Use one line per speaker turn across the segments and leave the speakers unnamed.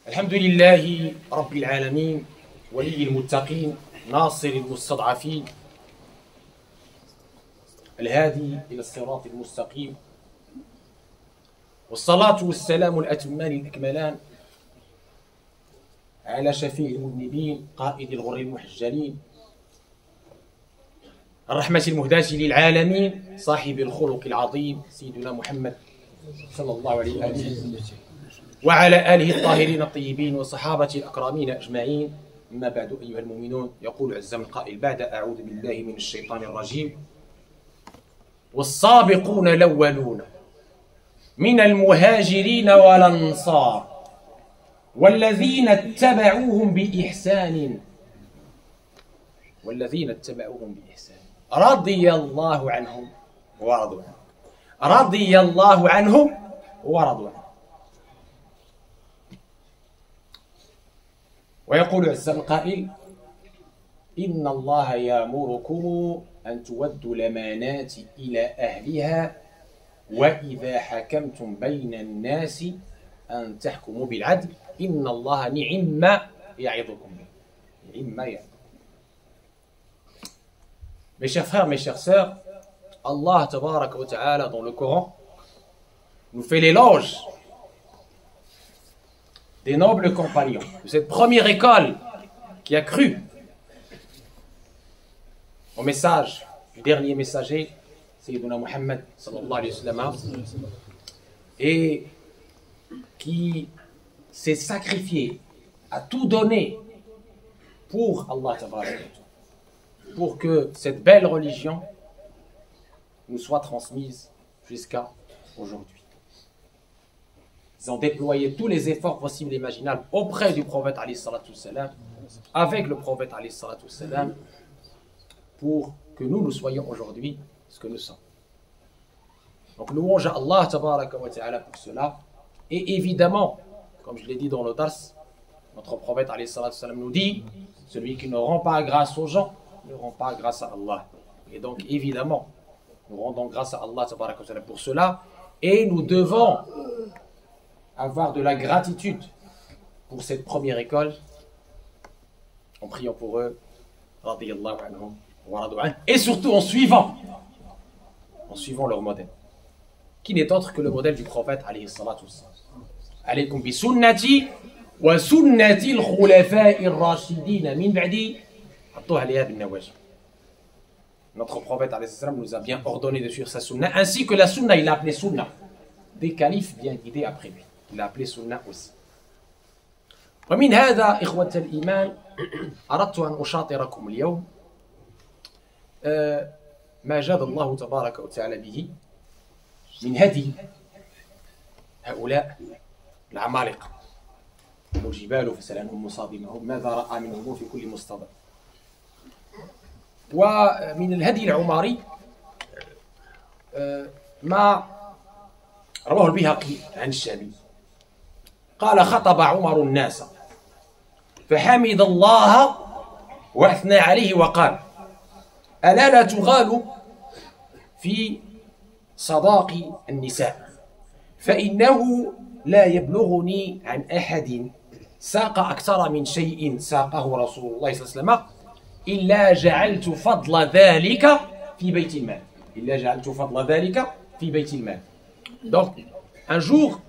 الحمد لله رب العالمين ولي المتقين ناصر المستضعفين الهادي إلى الصراط المستقيم والصلاة والسلام الأتمان الأكملان على شفيع المذنبين قائد الغر المحجلين الرحمة المهداة للعالمين صاحب الخلق العظيم سيدنا محمد صلى الله عليه وآله وعلى آله الطاهرين الطيبين وصحابته الأكرمين أجمعين. أما بعد أيها المؤمنون، يقول عز من قائل بعد أعوذ بالله من الشيطان الرجيم: والسابقون الأولون من المهاجرين والأنصار والذين اتبعوهم بإحسان رضي الله عنهم ورضوا عنه. ويقول عز من قائل: إن الله يأمركم أن تودوا الأمانات إلى أهلها وإذا حكمتم بين الناس أن تحكموا بالعدل إن الله نعم ما يعظكم به. Mes chers frères, mes chères sœurs, Allah tabaraka wa ta'ala dans le Coran nous fait l'éloge des nobles compagnons de cette première école qui a cru au message du dernier messager, Sayyiduna Muhammad sallallahu alayhi wa sallam, et qui s'est sacrifié, à tout donner pour Allah tabaraka wa ta'ala, pour que cette belle religion nous soit transmise jusqu'à aujourd'hui. Ils ont déployé tous les efforts possibles et imaginables auprès du prophète alayhi salatu wassalam, avec le prophète alayhi salatu wassalam, pour que nous soyons aujourd'hui ce que nous sommes. Donc louange à Allah tabaraka wa ta'ala pour cela. Et évidemment, comme je l'ai dit dans le dars, notre prophète alayhi salatu wassalam nous dit: celui qui ne rend pas grâce aux gens ne rend pas grâce à Allah. Et donc évidemment, nous rendons grâce à Allah tabaraka wa ta'ala pour cela, et nous devons avoir de la gratitude pour cette première école en priant pour eux, radiyallahu anhum wa radu anhu, et surtout en suivant leur modèle, qui n'est autre que le modèle du prophète alayhi salatu wassalam. Alaykum bi sunnati wa sunnati al-khulafa'i ar-rashidin min ba'di. Notre prophète alayhi salam nous a bien ordonné de suivre sa sunna, ainsi que la sunna, il l'a appelé sunna des califes bien guidés après lui, il l'a appelé sunna aussi. ومن هذا إخوة الإيمان أردت أن أشاطركم اليوم ما جاد الله تبارك وتعالى به من هدي هؤلاء العمالقة والجبال فسلانهم مصادمهم ماذا رأى منهم في كل مصطدم. ومن الهدي العمري ما رواه البيهقي عن الشعبي قال: خطب عمر الناس فحمد الله وأثنى عليه وقال: ألا لا تغالوا في صداق النساء فإنه لا يبلغني عن أحد ساق أكثر من شيء ساقه رسول الله صلى الله عليه وسلم إلا جعلت فضل ذلك في بيت المال. Donc, un jour,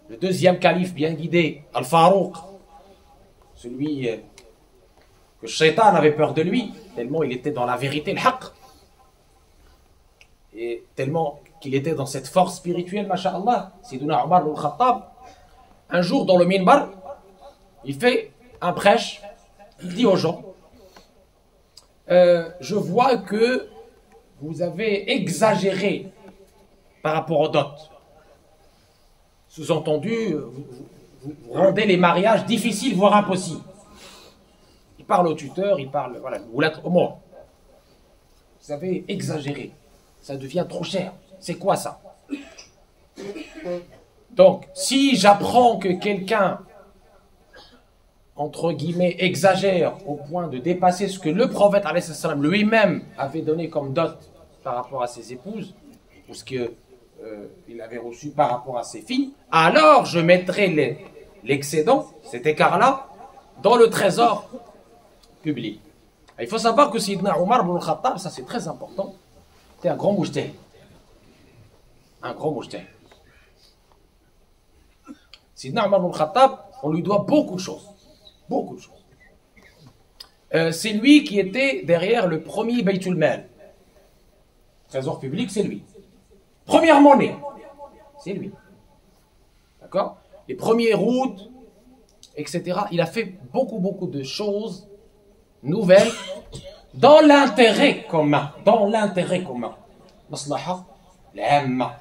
le deuxième calife bien guidé, Al-Farouq, celui que Shaitan avait peur de lui, tellement il était dans la vérité, le haqq, et tellement qu'il était dans cette force spirituelle, masha'Allah, Sayyiduna Omar al-Khattab, un jour dans le minbar, il fait un prêche, il dit aux gens: je vois que vous avez exagéré par rapport aux dots. Sous-entendu, vous rendez les mariages difficiles, voire impossibles. Il parle au tuteur, il parle, voilà, vous l'êtes au mort. Vous avez exagéré, ça devient trop cher. C'est quoi ça? Donc, si j'apprends que quelqu'un, entre guillemets, exagère au point de dépasser ce que le prophète alayhi salam lui-même avait donné comme dot par rapport à ses épouses, ou ce qu'il avait reçu par rapport à ses filles, alors je mettrai l'excédent, cet écart-là, dans le trésor public. Et il faut savoir que Sayyidina Omar ibn al-Khattab, ça c'est très important, c'était un grand moujtahid. Un grand moujtahid. Sayyidina Omar ibn al-Khattab, on lui doit beaucoup de choses. Beaucoup de choses. C'est lui qui était derrière le premier Baytul Mal. Trésor public, c'est lui. Première monnaie, c'est lui. D'accord? Les premières routes, etc. Il a fait beaucoup de choses nouvelles dans l'intérêt commun. Dans l'intérêt commun. Maslaha, l'amma.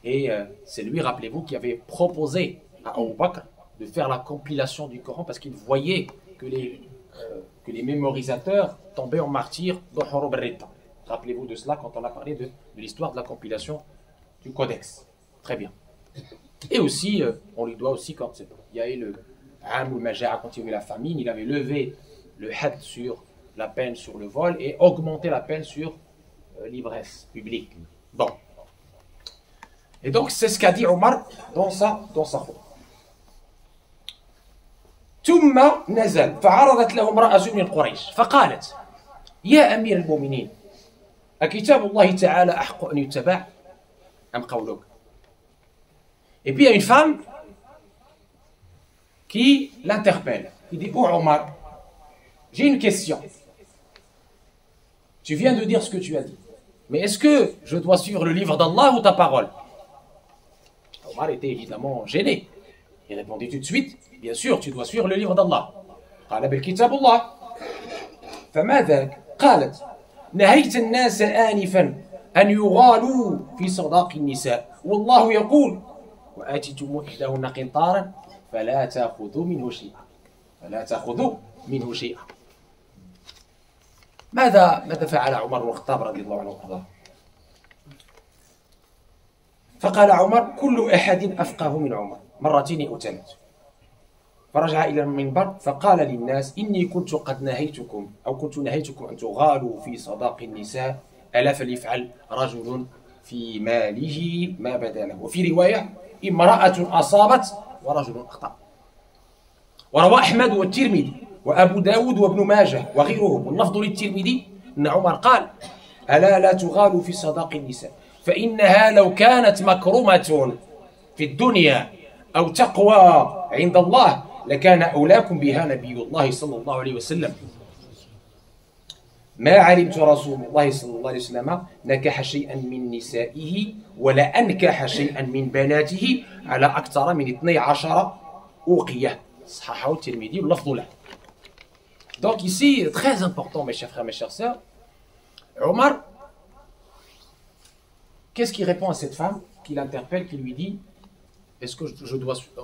Et c'est lui, rappelez-vous, qui avait proposé à Abu Bakr de faire la compilation du Coran parce qu'il voyait que les mémorisateurs tombaient en martyrs dans Hurub al-Ridda. Rappelez-vous de cela quand on a parlé de l'histoire de la compilation du Codex. Très bien. Et aussi, on lui doit aussi, quand il y a eu le Amul Majaa, quand il y a eu la famine, il avait levé le had sur la peine sur le vol et augmenté la peine sur l'ivresse publique. Bon. Et donc, c'est ce qu'a dit Omar dans sa faute. ثم نزل فعرضت له امرأة من قريش فقالت يا أمير المؤمنين أكتاب الله تعالى أحق أن يتبع أم قولك. Et puis il y a une femme qui l'interpelle. Il dit: Oh Omar, j'ai une question. Tu viens de dire ce que tu as dit. Mais est-ce que je dois suivre le livre d'Allah ou ta parole? Omar était évidemment gêné. Il répondit tout de suite: Bien sûr, tu dois suivre le livre d'Allah. قال بل كتاب الله. فما ذاك؟ قالت: نهيت الناس آنفا أن يغالوا في صداق النساء والله يقول وآتيتم إحداهن قنطارا فلا تأخذوا منه شيئا. فلا تأخذوا منه شيئا. ماذا فعل عمر بن الخطاب رضي الله عنه وارضاه؟ فقال عمر: كل أحد أفقه من عمر مرتين أو ثلاث. فرجع إلى المنبر فقال للناس: إني كنت قد نهيتكم أن تغالوا في صداق النساء ألا فليفعل رجل في ماله ما بدا له. وفي رواية: امرأة أصابت ورجل أخطأ. وروى أحمد والترمذي وأبو داود وابن ماجه وغيرهم واللفظ للترمذي أن عمر قال: ألا لا تغالوا في صداق النساء فإنها لو كانت مكرمة في الدنيا أو تقوى عند الله لكان أولاكم بها نبي الله صلى الله عليه وسلم. ما علمت رسول الله صلى الله عليه وسلم نكح شيئا من نسائه ولا أنكح شيئا من بناته على أكثر من 12 أوقية. صححه الترمذي واللفظ له. Donc ici, très important mes chers frères, mes chères sœurs, Omar, qu'est-ce qu'il répond à cette femme qui l'interpelle, qui lui dit: est-ce que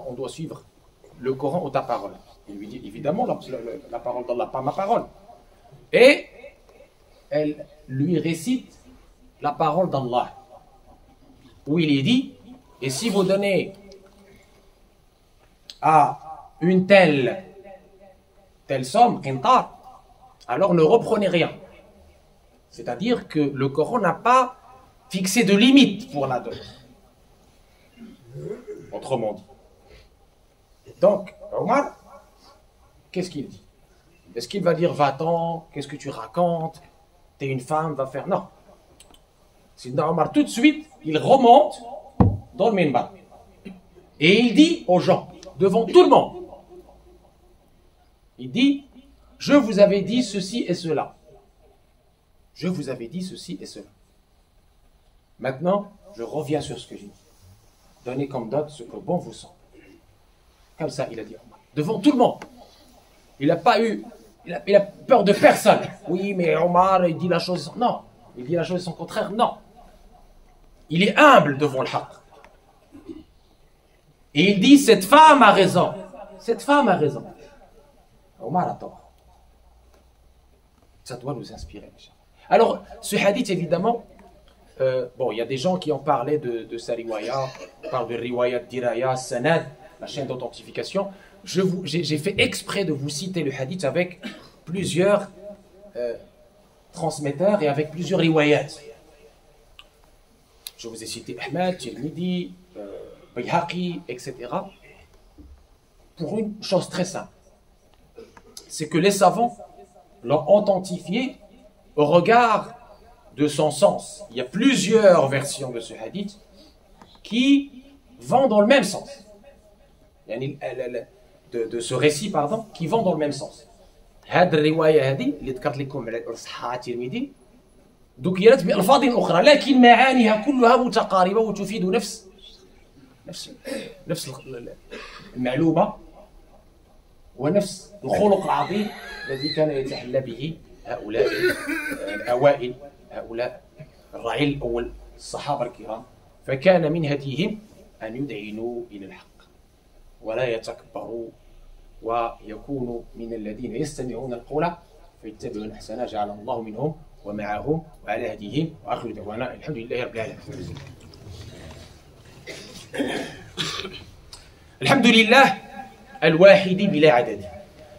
on doit suivre le Coran ou ta parole? Il lui dit: évidemment la parole d'Allah, pas ma parole. Et elle lui récite la parole d'Allah, où il est dit: et si vous donnez à une telle somme, qintar, alors ne reprenez rien. C'est-à-dire que le Coran n'a pas fixé de limite pour la donner. Autrement dit. Donc, Omar, qu'est-ce qu'il dit? Est-ce qu'il va dire: va-t'en, qu'est-ce que tu racontes? T'es une femme, va faire. Non. Sidna Omar, tout de suite, il remonte dans le minbar. Et il dit aux gens, devant tout le monde, il dit: je vous avais dit ceci et cela. Je vous avais dit ceci et cela. Maintenant, je reviens sur ce que j'ai dit. Donnez comme dot ce que bon vous semble. Comme ça, il a dit Omar. Devant tout le monde. Il n'a pas eu... Il a peur de personne. Oui, mais Omar, il dit la chose... Non. Il dit la chose son contraire. Non. Il est humble devant le haqq. Et il dit: cette femme a raison. Cette femme a raison. Omar a tort. Ça doit nous inspirer. Alors, ce hadith, évidemment, bon, il y a des gens qui ont parlé de sa riwaya. On parle de riwaya, diraya, sanad, la chaîne d'authentification. J'ai fait exprès de vous citer le hadith avec plusieurs transmetteurs et avec plusieurs riwayat. Je vous ai cité Ahmad, Tirmidhi, Bayhaqi, etc. Pour une chose très simple. C'est que les savants l'ont authentifié au regard de son sens. Il y a plusieurs versions de ce hadith qui vont dans le même sens. De ce récit, pardon, qui vont dans le même sens. هذه الرواية هذه اللي ذكرت لكم على صحة الترمذي ذكرت بألفاظ أخرى لكن معانيها كلها متقاربة وتفيد نفس المعلومة ونفس الخلق العظيم الذي كان يتحلى به هؤلاء الأوائل، هؤلاء الرعيل الأول الصحابة الكرام. فكان من هديهم أن يدعنوا إلى الحق ولا يتكبروا ويكونوا من الذين يستمعون القول فيتبعون أحسنه. جعل الله منهم ومعهم وعلى هديهم. وآخر دعوانا الحمد لله رب العالمين. الحمد لله الواحد بلا عدد،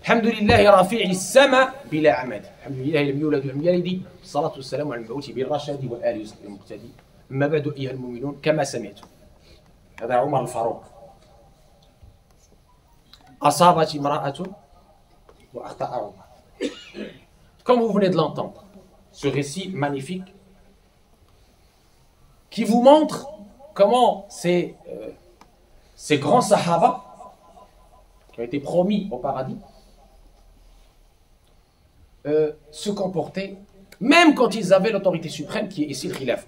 الحمد لله رافع السماء بلا عمد، الحمد لله لم يولد ولم يلد، الصلاة والسلام على المبعوث بالرشاد والآل وصحبه المقتدي. أما بعد أيها المؤمنون، كما سمعتم هذا عمر الفاروق أصابت امرأة وأخطأ عمر. Comme vous venez de l'entendre, ce récit magnifique qui vous montre comment ces grands sahaba qui ont été promis au paradis se comportaient, même quand ils avaient l'autorité suprême qui est ici le khilaf.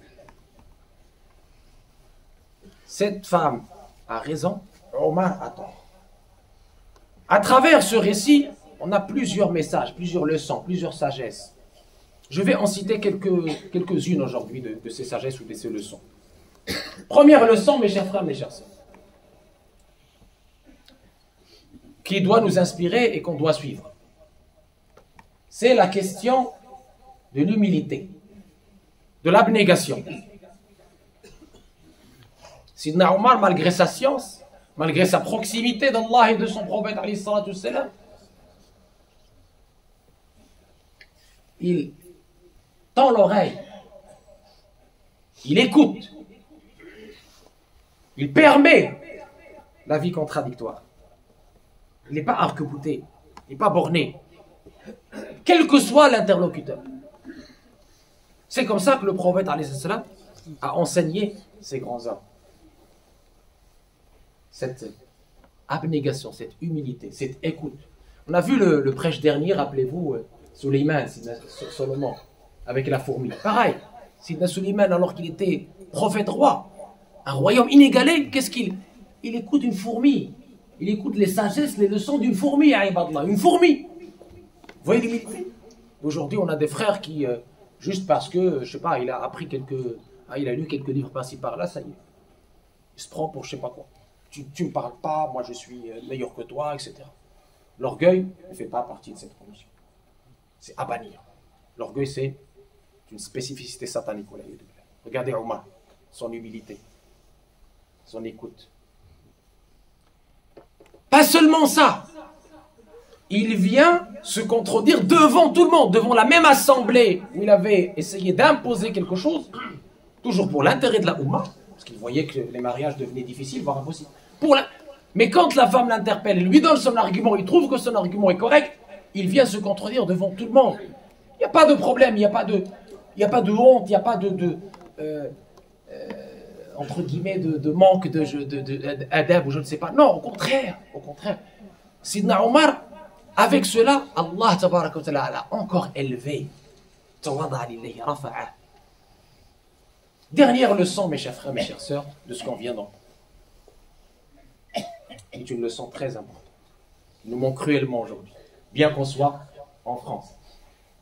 Cette femme a raison, Omar a tort. À travers ce récit, on a plusieurs messages, plusieurs leçons, plusieurs sagesses. Je vais en citer quelques-unes aujourd'hui de ces sagesses ou de ces leçons. Première leçon, mes chers frères, mes chers sœurs, qui doit nous inspirer et qu'on doit suivre. C'est la question de l'humilité, de l'abnégation. Sidna Omar, malgré sa science, malgré sa proximité d'Allah et de son prophète, il tend l'oreille, il écoute, il permet la vie contradictoire. Il n'est pas arc-bouté, il n'est pas borné, quel que soit l'interlocuteur. C'est comme ça que le prophète a enseigné ces grands hommes. Cette abnégation, cette humilité, cette écoute. On a vu le prêche dernier, rappelez-vous, Solomon, avec la fourmi. Pareil, Sidna Suleiman, alors qu'il était prophète roi, un royaume inégalé, qu'est-ce qu'il... Il écoute une fourmi. Il écoute les sagesses, les leçons d'une fourmi, une fourmi. Vous voyez l'humilité? Aujourd'hui, on a des frères qui, juste parce que, je sais pas, il a appris il a lu quelques livres par-ci par-là, ça y est. Il se prend pour je sais pas quoi. Tu me parles pas, moi je suis meilleur que toi, etc. L'orgueil ne fait pas partie de cette condition. C'est à bannir. L'orgueil, c'est une spécificité satanique. Regardez Omar, son humilité, son écoute. Pas seulement ça, il vient se contredire devant tout le monde, devant la même assemblée où il avait essayé d'imposer quelque chose, toujours pour l'intérêt de la Oumma, parce qu'il voyait que les mariages devenaient difficiles, voire impossibles. Mais quand la femme l'interpelle, lui donne son argument, il trouve que son argument est correct, il vient se contredire devant tout le monde. Il n'y a pas de problème, il n'y a pas de honte, il n'y a pas entre guillemets, de manque d'adab ou je ne sais pas. Non, au contraire. Sidna Omar, avec cela, Allah tabaraka wa ta'ala l'a encore élevé. Dernière leçon, mes chers frères, mes chères sœurs, de ce qu'on vient d'entendre. C'est une leçon très importante. Qui nous manque cruellement aujourd'hui. Bien qu'on soit en France,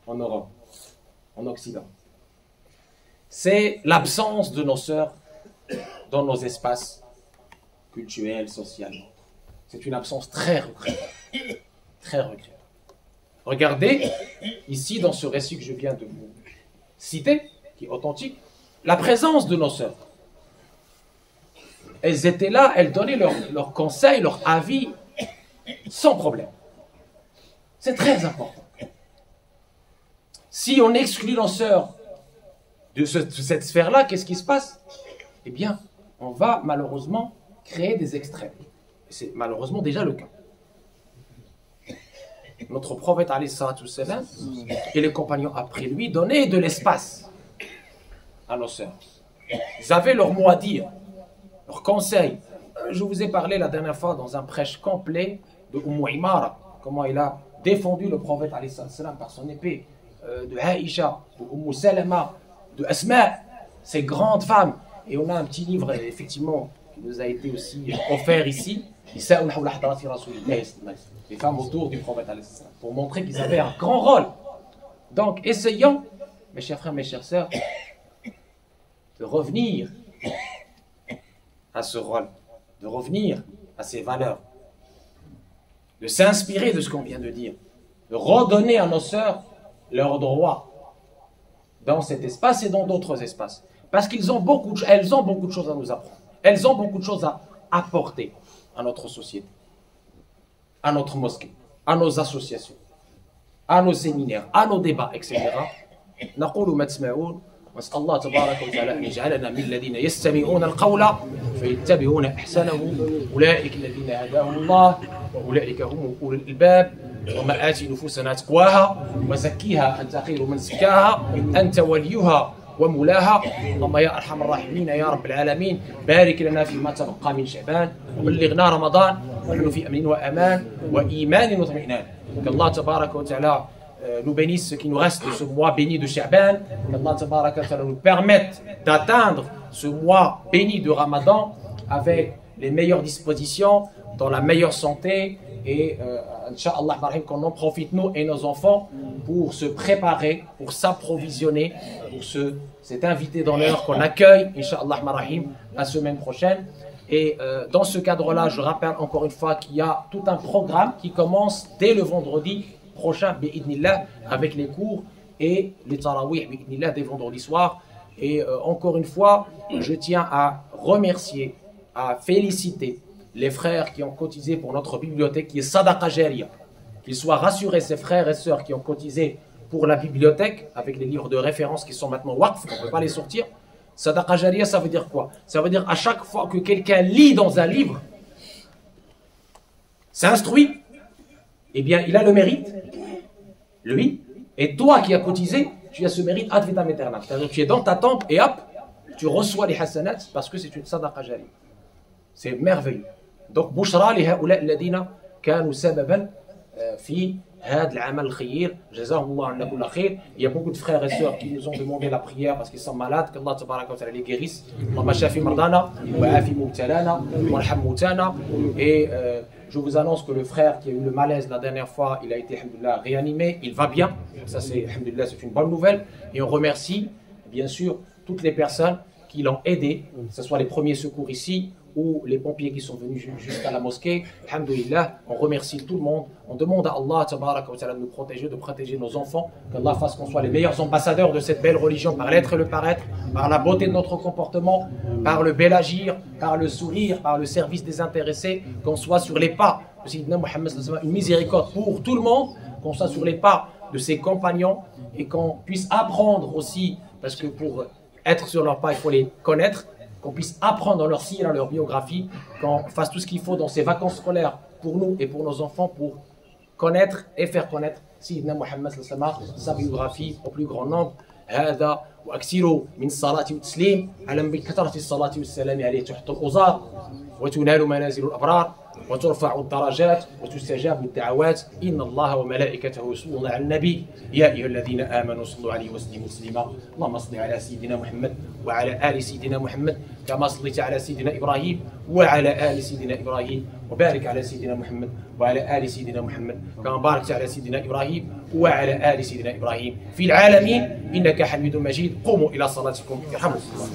en Europe, en Occident. C'est l'absence de nos sœurs dans nos espaces culturels, sociaux. C'est une absence très regrettable. Très regrettable. Regardez, ici, dans ce récit que je viens de vous citer, qui est authentique, la présence de nos sœurs. Elles étaient là, elles donnaient leurs conseils, leurs avis, sans problème. C'est très important. Si on exclut nos sœurs de cette sphère-là, qu'est-ce qui se passe? Eh bien, on va malheureusement créer des extrêmes. C'est malheureusement déjà le cas. Notre prophète alayhi salatu salam et les compagnons après lui donnaient de l'espace à nos sœurs. Ils avaient leur mot à dire, leurs conseils. Je vous ai parlé la dernière fois dans un prêche complet de Imara, comment il a défendu le prophète alayhi salatu salam par son épée, de Aïcha, de Salama, de Asma, ces grandes femmes. Et on a un petit livre, effectivement, qui nous a été aussi offert ici, les femmes autour du prophète, pour montrer qu'ils avaient un grand rôle. Donc, essayons, mes chers frères, mes chères sœurs, de revenir à ce rôle, de revenir à ces valeurs, de s'inspirer de ce qu'on vient de dire, de redonner à nos sœurs leurs droits dans cet espace et dans d'autres espaces. Parce qu'elles ont beaucoup de choses à nous apprendre. Elles ont beaucoup de choses à apporter à notre société, à notre mosquée, à nos associations, à nos séminaires, à nos débats, etc. نقول ما تسمعون واسأل الله تبارك وتعالى أن يجعلنا من الذين يستمعون القول فيتبعون أحسنه أولئك الذين هداهم الله وأولئك هم أولو الألباب وما آتي نفوسنا تقواها وزكيها أنت خير من زكاها أنت وليها ومولاها. اللهم يا أرحم الراحمين يا رب العالمين بارك لنا فيما تبقى من شعبان وبلغنا رمضان ونحن في أمن وأمان وإيمان واطمئنان. qu'Allah tabaraka wa ta'ala nous bénisse ce qui nous reste de ce mois béni de Sha'ban, qu'Allah tabaraka wa ta'ala nous permette d'atteindre ce mois béni de Ramadan avec les meilleures dispositions, dans la meilleure santé et Inch'Allah qu'on en profite nous et nos enfants pour se préparer, pour s'approvisionner pour cet invité d'honneur qu'on accueille Inch'Allah la semaine prochaine. Et dans ce cadre-là, je rappelle encore une fois qu'il y a tout un programme qui commence dès le vendredi prochain, bi'idnillah, avec les cours et les tarawih, bi'idnillah, dès vendredi soir. Et encore une fois, je tiens à remercier, à féliciter les frères qui ont cotisé pour notre bibliothèque, qui est Sadaqa Jariya. Qu'ils soient rassurés, ces frères et sœurs qui ont cotisé pour la bibliothèque, avec les livres de référence qui sont maintenant waqf, on ne peut pas les sortir. Sadaqa Jariya, ça veut dire quoi? Ça veut dire à chaque fois que quelqu'un lit dans un livre, s'instruit, eh bien il a le mérite, lui, et toi qui as cotisé, tu as ce mérite ad vitam aeternam. C'est-à-dire que tu es dans ta tombe et hop, tu reçois les hasanats parce que c'est une Sadaqa Jariya. C'est merveilleux. Donc, Bouchra li haoula alladina kanu sababan fi had al-amal khayr, jazahumullah anna kulla khayr. Il y a beaucoup de frères et sœurs qui nous ont demandé la prière parce qu'ils sont malades, qu'Allah tabaraka wa ta'ala les guérisse. Allahumma shafi mardana wa afi mubtalana wa arham moutana. Et je vous annonce que le frère qui a eu le malaise la dernière fois, il a été alhamdoulilah réanimé, il va bien. Ça c'est alhamdoulilah, c'est une bonne nouvelle. Et on remercie bien sûr toutes les personnes qui l'ont aidé, que ce soit les premiers secours ici ou les pompiers qui sont venus jusqu'à la mosquée. Alhamdulillah, on remercie tout le monde. On demande à Allah tabaraka wa ta'ala de nous protéger, de protéger nos enfants, qu'Allah fasse qu'on soit les meilleurs ambassadeurs de cette belle religion par l'être et le paraître, par la beauté de notre comportement, par le bel agir, par le sourire, par le service désintéressé, qu'on soit sur les pas de Sayyidina Muhammad, une miséricorde pour tout le monde, qu'on soit sur les pas de ses compagnons et qu'on puisse apprendre aussi, parce que pour être sur leurs pas, il faut les connaître, qu'on puisse apprendre dans leur signe, dans leur biographie, qu'on fasse tout ce qu'il faut dans ces vacances scolaires pour nous et pour nos enfants pour connaître et faire connaître Sayyidina Muhammad sa biographie au plus grand nombre. هذا واكثروا من الصلاه والتسليم على بكثره الصلاه والسلام عليه تحط الأوزار وتنال منازل الابرار وترفع الدرجات وتستجاب الدعوات ان الله وملائكته يصلون على النبي يا ايها الذين امنوا صلوا عليه وسلموا تسليما. اللهم صل على سيدنا محمد وعلى ال سيدنا محمد كما صليت على سيدنا ابراهيم وعلى ال سيدنا ابراهيم وبارك على سيدنا محمد وعلى ال سيدنا محمد كما باركت على سيدنا ابراهيم وعلى ال سيدنا ابراهيم في العالمين انك حميد مجيد. قوموا الى صلاتكم يرحمكم الله.